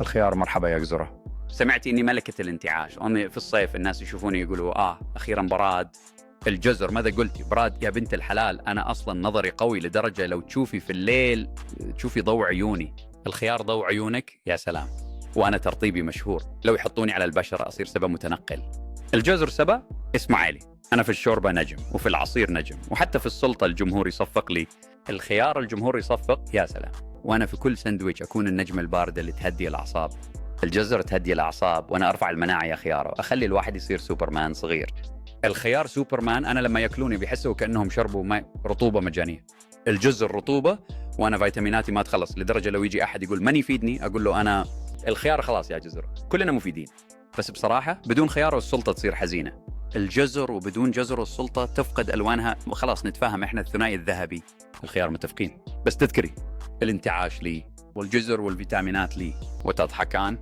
الخيار مرحبا يا جزرة. سمعتي إني ملكة الانتعاش، أمي في الصيف الناس يشوفوني يقولوا أخيرا براد. الجزر ماذا قلتي؟ براد يا بنت الحلال، أنا أصلا نظري قوي لدرجة لو تشوفي في الليل تشوفي ضوء عيوني. الخيار ضوء عيونك يا سلام. وأنا ترطيبي مشهور، لو يحطوني على البشرة أصير سبا متنقل. الجزر سبا إسماعيلي، أنا في الشوربة نجم وفي العصير نجم وحتى في السلطة الجمهور يصفق لي. الخيار الجمهور يصفق يا سلام. وأنا في كل سندويش أكون النجمة الباردة اللي تهدي الأعصاب. الجزر تهدي الأعصاب وأنا أرفع المناعة يا خياره، أخلي الواحد يصير سوبرمان صغير. الخيار سوبرمان، أنا لما يأكلوني بيحسوا كأنهم شربوا رطوبة مجانية. الجزر رطوبة وأنا فيتاميناتي ما تخلص، لدرجة لو يجي أحد يقول من يفيدني أقول له أنا الخيار. خلاص يا جزر كلنا مفيدين، بس بصراحة بدون خيار والسلطة تصير حزينة. الجزر وبدون جزر والسلطة تفقد ألوانها، وخلاص نتفاهم إحنا الثنائي الذهبي. الخيار متفقين، بس تذكري الانتعاش لي والجزر والفيتامينات لي وتضحكان